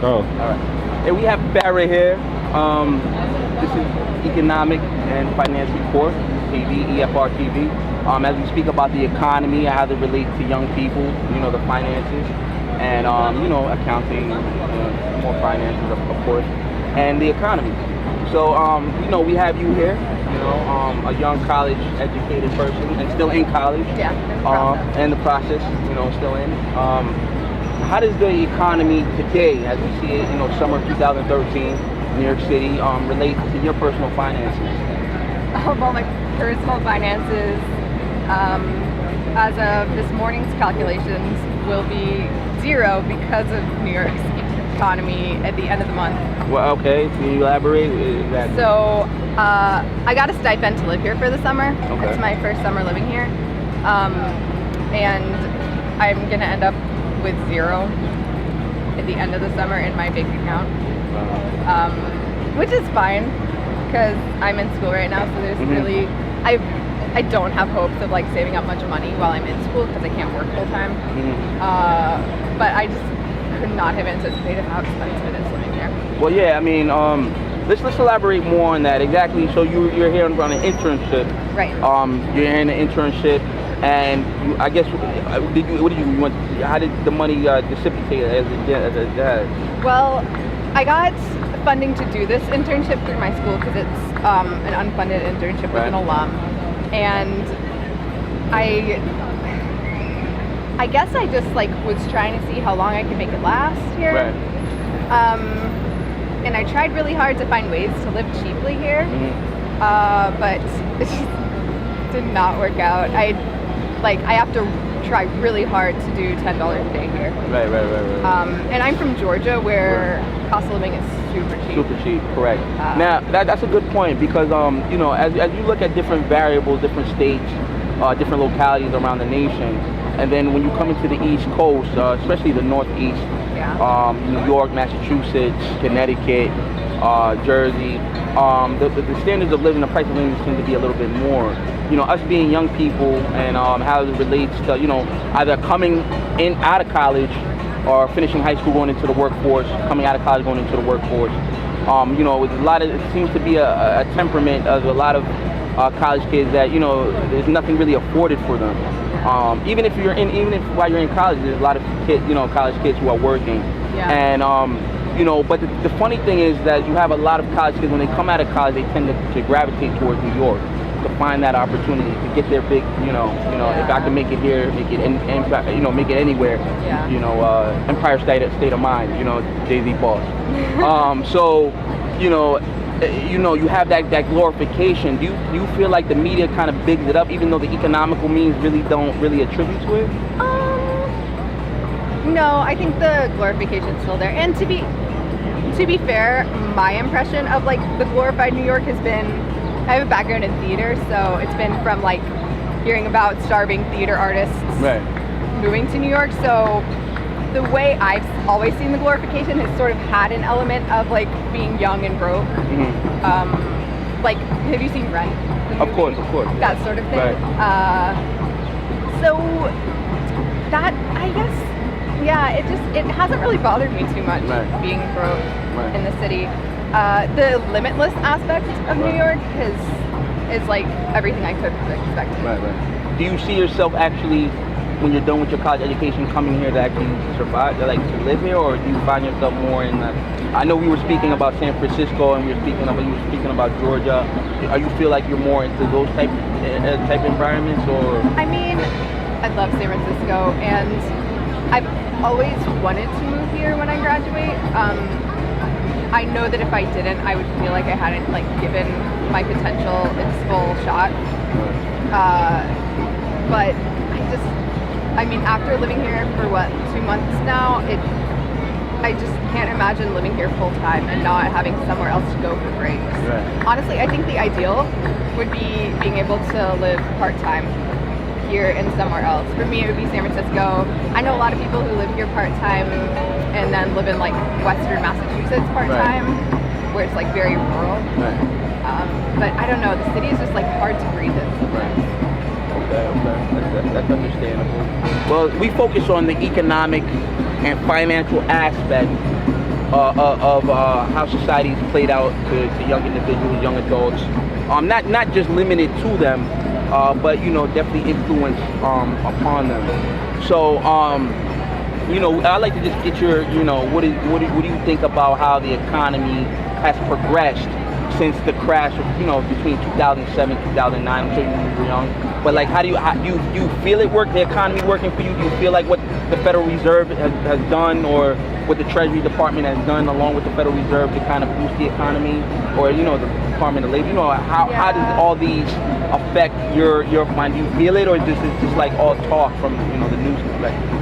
Oh. All right. And we have Barry here. This is Economic and Finance Report, TV, EFRTV. As we speak about the economy and how they relate to young people, you know, the finances, and you know, accounting, more finances, of course, and the economy. So, you know, we have you here, you know, a young college-educated person, and still in college. Yeah, in the process, you know, still in. How does the economy today, as we see it, you know, summer of 2013, New York City, relate to your personal finances? Well, my personal finances, as of this morning's calculations, will be zero because of New York's economy at the end of the month. Well, okay, can you elaborate? So, I got a stipend to live here for the summer. Okay. It's my first summer living here. And I'm gonna end up with zero at the end of the summer in my bank account. Which is fine, because I'm in school right now, so there's really, I don't have hopes of like saving up much money while I'm in school because I can't work full time. But I just could not have anticipated how expensive it is living here. Well, yeah, I mean, let's elaborate more on that. Exactly. So you're here on an internship. Right. You're here in an internship, and I guess how did the money dissipate as it does? Well, I got funding to do this internship through my school because it's an unfunded internship with an alum, and I guess I just like was trying to see how long I could make it last here. Right. And I tried really hard to find ways to live cheaply here, but it just did not work out. I have to try really hard to do $10 a day here. Right. And I'm from Georgia, where cost of living is super cheap. Super cheap, correct. Now that's a good point, because you know, as you look at different variables, different states, different localities around the nation, and then when you come into the East Coast, especially the Northeast, New York, Massachusetts, Connecticut, Jersey, the standards of living, the price of living seem to be a little bit more. You know, us being young people, and how it relates to, you know, either coming in out of college or finishing high school, going into the workforce, coming out of college, going into the workforce. You know, with it seems to be a temperament of a lot of college kids that, you know, there's nothing really afforded for them. Even if while you're in college, there's a lot of kids, you know, college kids who are working. Yeah. And you know, but the funny thing is that you have a lot of college kids, when they come out of college, they tend to gravitate towards New York to find that opportunity to get their big, you know, if I can make it here, make it you know, make it anywhere. Yeah. You know, Empire State of Mind. You know, Jay-Z boss. So, you know, you have that glorification. Do you feel like the media kind of bigs it up, even though the economical means don't really attribute to it? No, I think the glorification's still there. And to be fair, my impression of like the glorified New York has been, I have a background in theater, so it's been from like hearing about starving theater artists moving to New York. So the way I've always seen the glorification has sort of had an element of like being young and broke. Like, have you seen Rent? Of course. That sort of thing. Right. So that, I guess, yeah, it hasn't really bothered me too much being broke in the city. The limitless aspect of New York is like everything I could have expected. Right. Do you see yourself actually, when you're done with your college education, coming here to actually survive, to live here, or do you find yourself more in the? I know we were speaking about San Francisco, and you were speaking about Georgia. Are you feel like you're more into those type environments, or? I mean, I love San Francisco, and I've always wanted to move here when I graduate. I know that if I didn't, I would feel like I hadn't like given my potential its full shot. But I mean, after living here for 2 months now, I just can't imagine living here full time and not having somewhere else to go for breaks. Honestly, I think the ideal would be being able to live part time here and somewhere else. For me, it would be San Francisco. I know a lot of people who live here part time and then live in like Western Massachusetts part time, where it's like very rural. But I don't know, the city is just like hard to breathe in. Okay. That's understandable. Well, we focus on the economic and financial aspect of how society's played out to young individuals, young adults. Not just limited to them, but definitely influence upon them. So I'd like to just get your what do you think about how the economy has progressed since the crash of between 2007 2009? I'm sure you were young, but like how do you feel the economy working for you? Do you feel like what the Federal Reserve has done, or what the Treasury Department has done along with the Federal Reserve to kind of boost the economy, or the Department of Labor? How does all these affect your mind? Do you feel it, or is this just like all talk from the news perspective?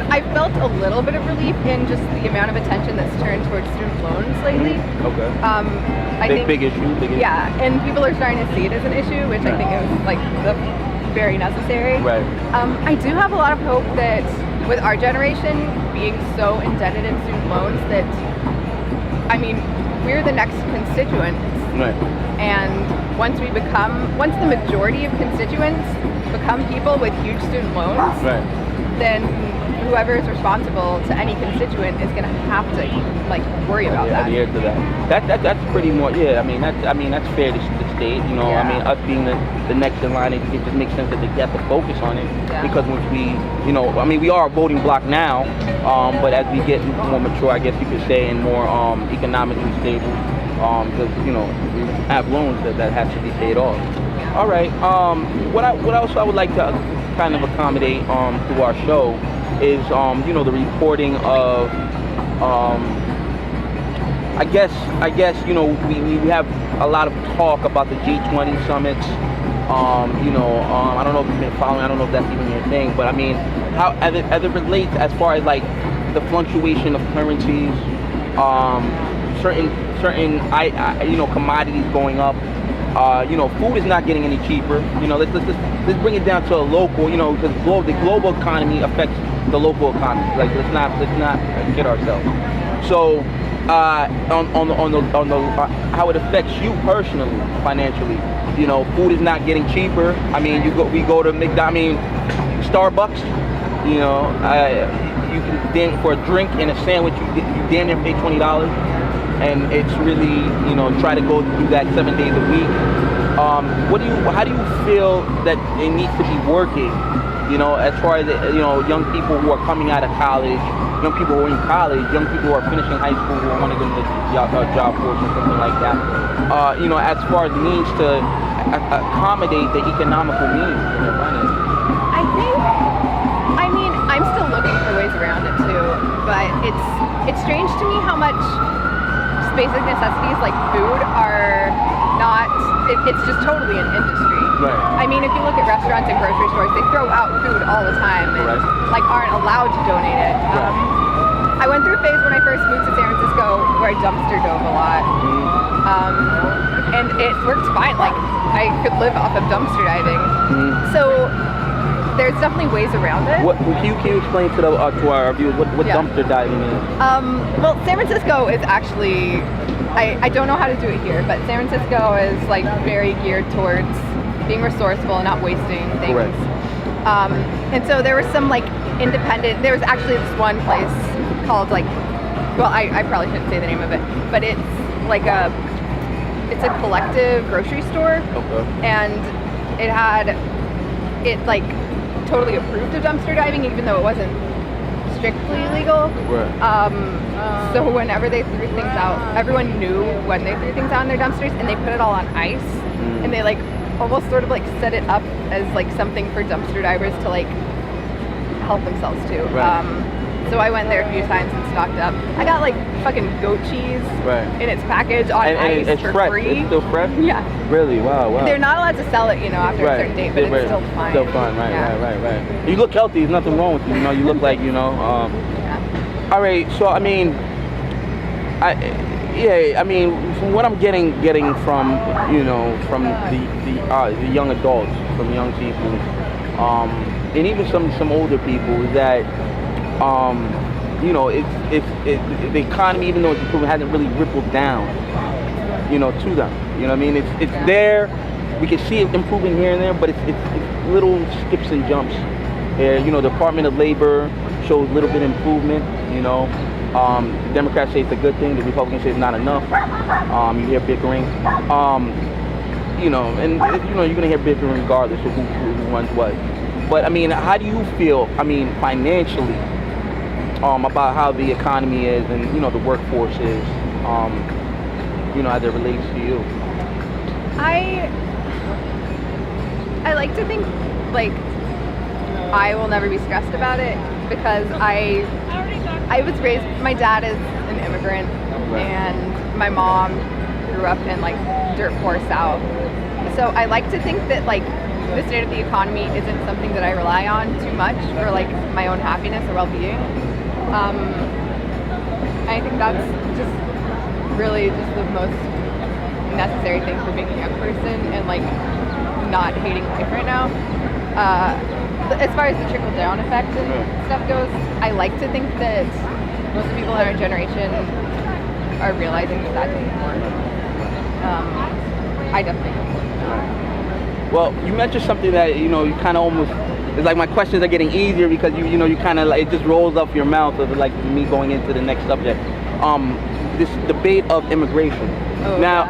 I felt a little bit of relief in just the amount of attention that's turned towards student loans lately. Okay. I think big issue. Yeah, and people are starting to see it as an issue, which I think is like very necessary. Right. I do have a lot of hope that with our generation being so indebted in student loans that, we're the next constituents. Right. And once the majority of constituents become people with huge student loans, right, then whoever is responsible to any constituent is going to have to worry about that. Adhere to that. That's pretty much that's fair to state. Us being the next in line, it just makes sense that they have to focus on it, because once we are a voting bloc now, but as we get more mature, I guess you could say, and more economically stable, because we have loans that have to be paid off. All right. What else I would like to kind of accommodate through our show is the reporting of I guess we have a lot of talk about the G20 summits. I don't know if you've been following. I don't know if that's even your thing, but how as it relates as far as like the fluctuation of currencies, certain commodities going up. Food is not getting any cheaper. Let's bring it down to a local. Because the global economy affects the local economy. Like let's not kid ourselves. So on the how it affects you personally, financially. Food is not getting cheaper. We go to Starbucks. You can for a drink and a sandwich, you damn near pay $20. And it's really, try to go through that 7 days a week. How do you feel that it needs to be working, as far as, young people who are coming out of college, young people who are in college, young people who are finishing high school who want to go into the job force or something like that, as far as means to accommodate the economical needs in their finances? I'm still looking for ways around it too, but it's strange to me how much basic necessities like food are not, it's just totally an industry. Right. If you look at restaurants and grocery stores, they throw out food all the time and aren't allowed to donate it. I went through a phase when I first moved to San Francisco where I dumpster dove a lot. And it worked fine. I could live off of dumpster diving. So there's definitely ways around it. Can you explain to our viewers what dumpster diving is? Well, San Francisco is actually, I don't know how to do it here, but San Francisco is very geared towards being resourceful and not wasting things. Correct. And so there was some independent. There was actually this one place called I probably shouldn't say the name of it, but it's it's a collective grocery store. Okay. And it totally approved of dumpster diving, even though it wasn't strictly legal. Right. So whenever they threw things out, everyone knew when they threw things out in their dumpsters, and they put it all on ice, and they almost sort of set it up as something for dumpster divers to help themselves to. Right. So I went there a few times and stocked up. I got fucking goat cheese in its package on ice it's for fresh. free. It's still fresh? Yeah. Really? Wow. They're not allowed to sell it, after a certain date, but it's still fine. Still fine, right. You look healthy. There's nothing wrong with you. You look like, Yeah. All right. So from what I'm getting from from the young adults, from young people, and even some older people, is that it's the economy, even though it's improving, hasn't really rippled down, to them. It's there. We can see it improving here and there, but it's little skips and jumps. Department of Labor shows a little bit of improvement. You know, the Democrats say it's a good thing. The Republicans say it's not enough. You hear bickering. You know, and you know, you're gonna hear bickering regardless of who runs what. But I mean, how do you feel? I mean, financially, about how the economy is and you know the workforce is. You know, as it relates to you. I like to think like I will never be stressed about it because I was raised. My dad is an immigrant, and my mom grew up in like dirt poor South. So I like to think that like the state of the economy isn't something that I rely on too much for like my own happiness or well-being. I think that's just really just the most necessary thing for being a young person and like not hating life right now. As far as the trickle down effect and stuff goes, I like to think that most people in our generation are realizing that that's important. I definitely don't. Well, you mentioned something that you know you kind of almost. It's like my questions are getting easier because you know you kind of like it just rolls off your mouth of like me going into the next subject. This debate of immigration. Oh, Now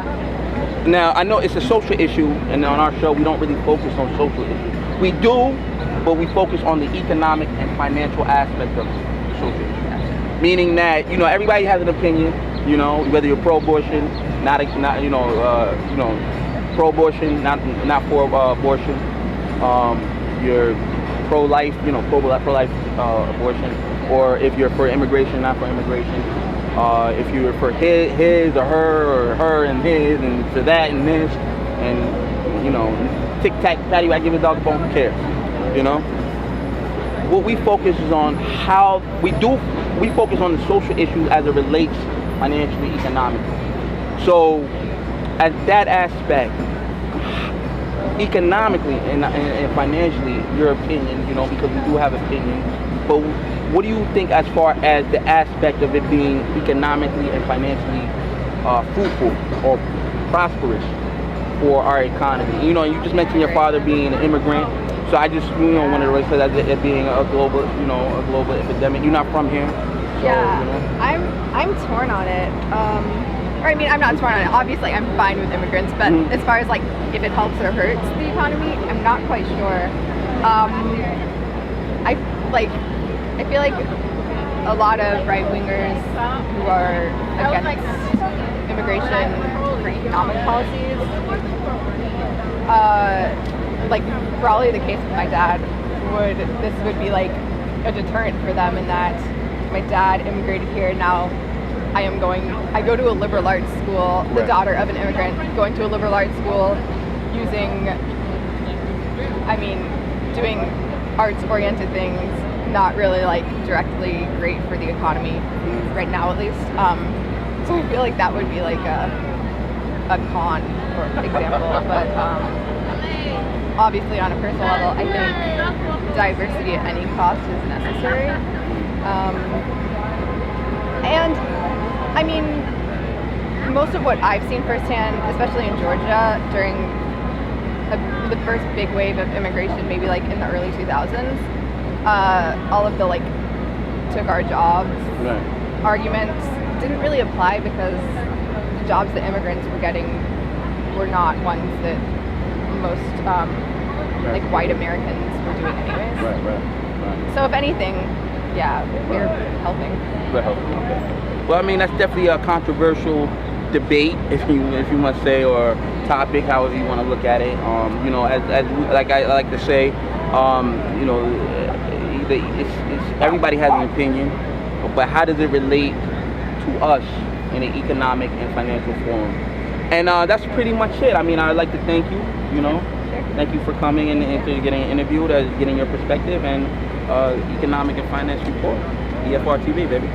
I know it's a social issue, and on our show we don't really focus on social issues. We do, but we focus on the economic and financial aspect of the social issue. Meaning that you know everybody has an opinion. You know whether you're pro-abortion, not pro-abortion, not for abortion. You're pro-life, you know, pro-life abortion, or if you're for immigration, not for immigration. If you're for his or her and his, and for that and this, and you know, tic-tac, I give a dog a bone, who cares? You know. What we focus is on how we focus on the social issues as it relates financially, economically. So, at that aspect, economically and financially, your opinion, you know, because we do have opinions, but what do you think as far as the aspect of it being economically and financially fruitful or prosperous for our economy? You know, you just mentioned your father being an immigrant, so I just wanted to relate to that it being a global, a global epidemic. You're not from here, so, yeah. You know. I'm torn on it. Or I mean, I'm not torn on it. Obviously, I'm fine with immigrants, but as far as like if it helps or hurts the economy, I'm not quite sure. I feel like a lot of right-wingers who are against immigration for economic policies, like probably the case with my dad, this would be like a deterrent for them in that my dad immigrated here. Now I go to a liberal arts school, the daughter of an immigrant, going to a liberal arts school, doing arts-oriented things, not really like directly great for the economy right now, at least. So I feel like that would be like a con, for example. But obviously, on a personal level, I think diversity at any cost is necessary. And I mean, most of what I've seen firsthand, especially in Georgia, during the first big wave of immigration, maybe like in the early 2000s, all of the like took our jobs arguments didn't really apply because the jobs that immigrants were getting were not ones that most like white Americans were doing anyways. Right. So if anything, yeah, we're helping. We're helping. Okay. Well, I mean, that's definitely a controversial debate, if you must say, or topic, however you want to look at it. You know, as like I like to say, you know, it's everybody has an opinion, but how does it relate to us in an economic and financial form? And that's pretty much it. I mean, I'd like to thank you. You know, thank you for coming and getting interviewed, getting your perspective and economic and finance report. EFRTV, baby.